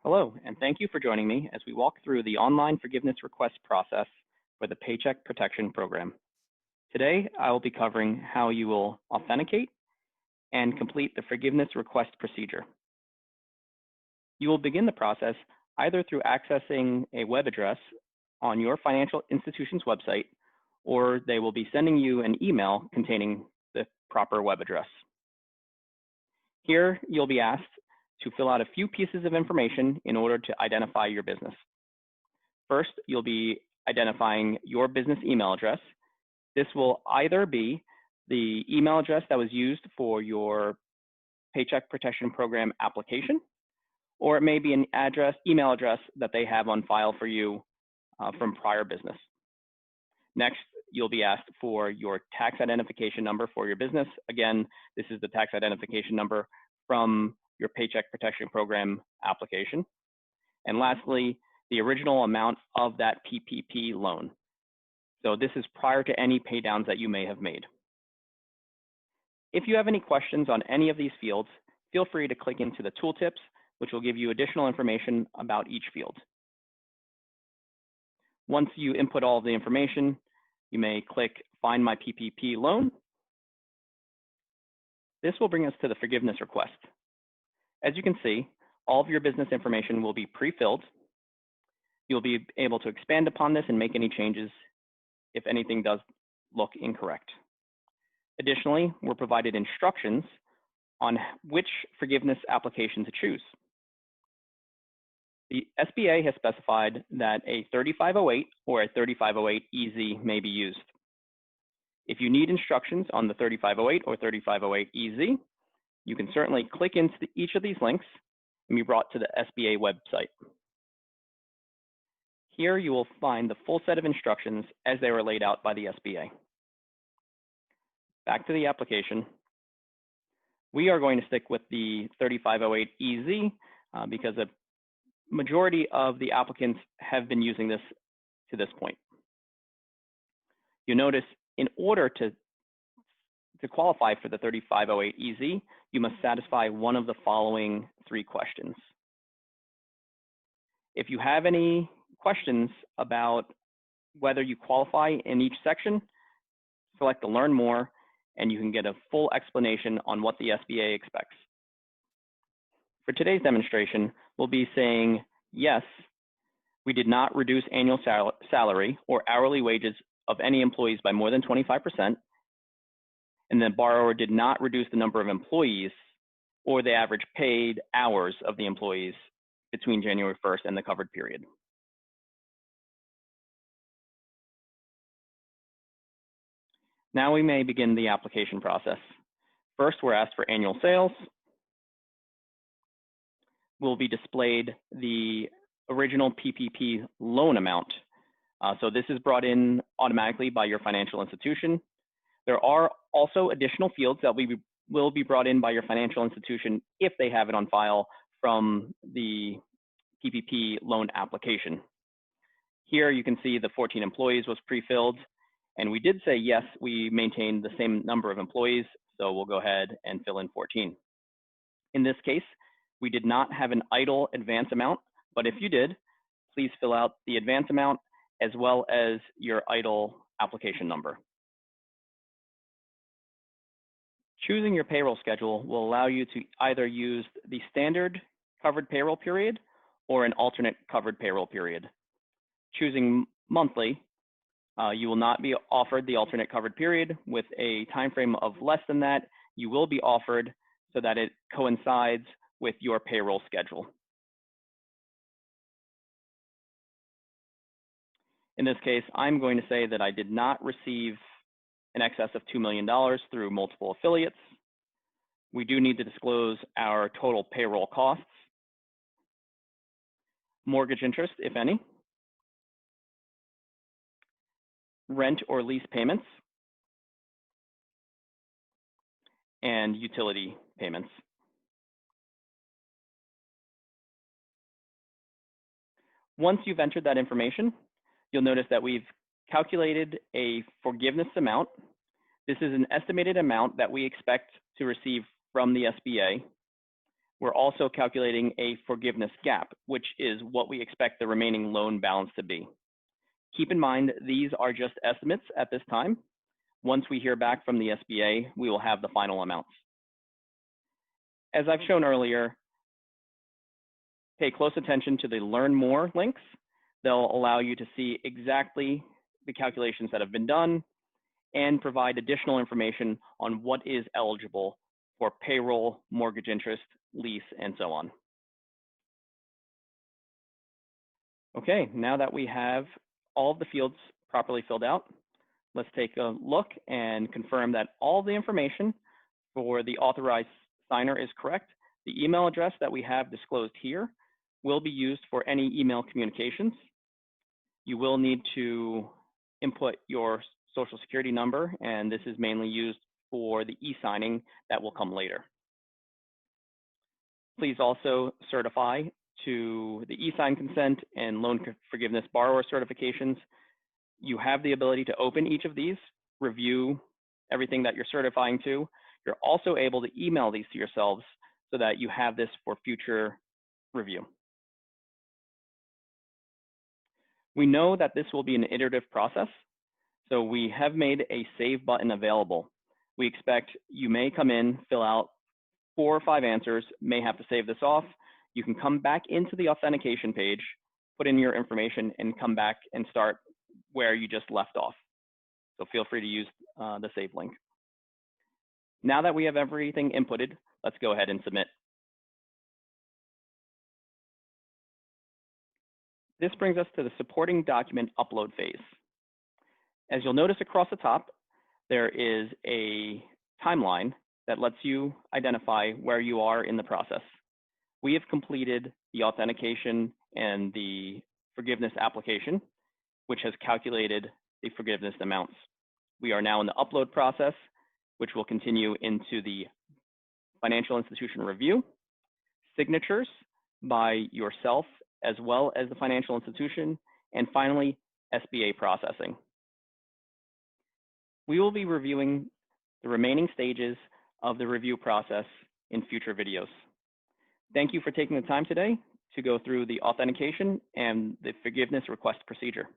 Hello, and thank you for joining me as we walk through the online forgiveness request process for the Paycheck Protection Program. Today, I will be covering how you will authenticate and complete the forgiveness request procedure. You will begin the process either through accessing a web address on your financial institution's website, or they will be sending you an email containing the proper web address. Here, you'll be asked to fill out a few pieces of information in order to identify your business. First, you'll be identifying your business email address. This will either be the email address that was used for your Paycheck Protection Program application, or it may be an email address that they have on file for you from prior business. Next, you'll be asked for your tax identification number for your business. Again, this is the tax identification number from your Paycheck Protection Program application. And lastly, the original amount of that PPP loan. So this is prior to any pay downs that you may have made. If you have any questions on any of these fields, feel free to click into the tooltips, which will give you additional information about each field. Once you input all of the information, you may click Find My PPP Loan. This will bring us to the forgiveness request. As you can see, all of your business information will be pre-filled. You'll be able to expand upon this and make any changes if anything does look incorrect. Additionally, we're provided instructions on which forgiveness application to choose. The SBA has specified that a 3508 or a 3508EZ may be used. If you need instructions on the 3508 or 3508EZ, you can certainly click into each of these links and be brought to the SBA website. Here you will find the full set of instructions as they were laid out by the SBA. Back to the application. We are going to stick with the 3508EZ because a majority of the applicants have been using this to this point. You notice in order to qualify for the 3508EZ, you must satisfy one of the following three questions. If you have any questions about whether you qualify in each section, select the Learn More, and you can get a full explanation on what the SBA expects. For today's demonstration, we'll be saying, yes, we did not reduce annual salary or hourly wages of any employees by more than 25%, and the borrower did not reduce the number of employees or the average paid hours of the employees between January 1st and the covered period. Now we may begin the application process. First, we're asked for annual sales. Will be displayed the original PPP loan amount. So this is brought in automatically by your financial institution. There are also additional fields that will be brought in by your financial institution if they have it on file from the PPP loan application. Here you can see the 14 employees was pre-filled, and we did say yes, we maintained the same number of employees, so we'll go ahead and fill in 14. In this case, we did not have an idle advance amount, but if you did, please fill out the advance amount as well as your idle application number. Choosing your payroll schedule will allow you to either use the standard covered payroll period or an alternate covered payroll period. Choosing monthly, you will not be offered the alternate covered period. With a time frame of less than that, you will be offered so that it coincides with your payroll schedule. In this case, I'm going to say that I did not receive in excess of $2 million through multiple affiliates. We do need to disclose our total payroll costs, mortgage interest, if any, rent or lease payments, and utility payments. Once you've entered that information, you'll notice that we've calculated a forgiveness amount. This is an estimated amount that we expect to receive from the SBA. we're also calculating a forgiveness gap, which is what we expect the remaining loan balance to be. Keep in mind, these are just estimates at this time. Once we hear back from the SBA, we will have the final amounts. As I've shown earlier, pay close attention to the Learn More links. They'll allow you to see exactly the calculations that have been done and provide additional information on what is eligible for payroll, mortgage interest, lease, and so on. Okay, now that we have all of the fields properly filled out, let's take a look and confirm that all the information for the authorized signer is correct. The email address that we have disclosed here will be used for any email communications. You will need to input your social security number, and this is mainly used for the e-signing that will come later. Please also certify to the e-sign consent and loan forgiveness borrower certifications. You have the ability to open each of these, review everything that you're certifying to. You're also able to email these to yourselves so that you have this for future review. We know that this will be an iterative process, so we have made a save button available. We expect you may come in, fill out 4 or 5 answers, may have to save this off. You can come back into the authentication page, put in your information, and come back and start where you just left off. So feel free to use the save link. Now that we have everything inputted, let's go ahead and submit. This brings us to the supporting document upload phase. As you'll notice across the top, there is a timeline that lets you identify where you are in the process. We have completed the authentication and the forgiveness application, which has calculated the forgiveness amounts. We are now in the upload process, which will continue into the financial institution review, signatures by yourself as well as the financial institution, and finally, SBA processing. We will be reviewing the remaining stages of the review process in future videos. Thank you for taking the time today to go through the authentication and the forgiveness request procedure.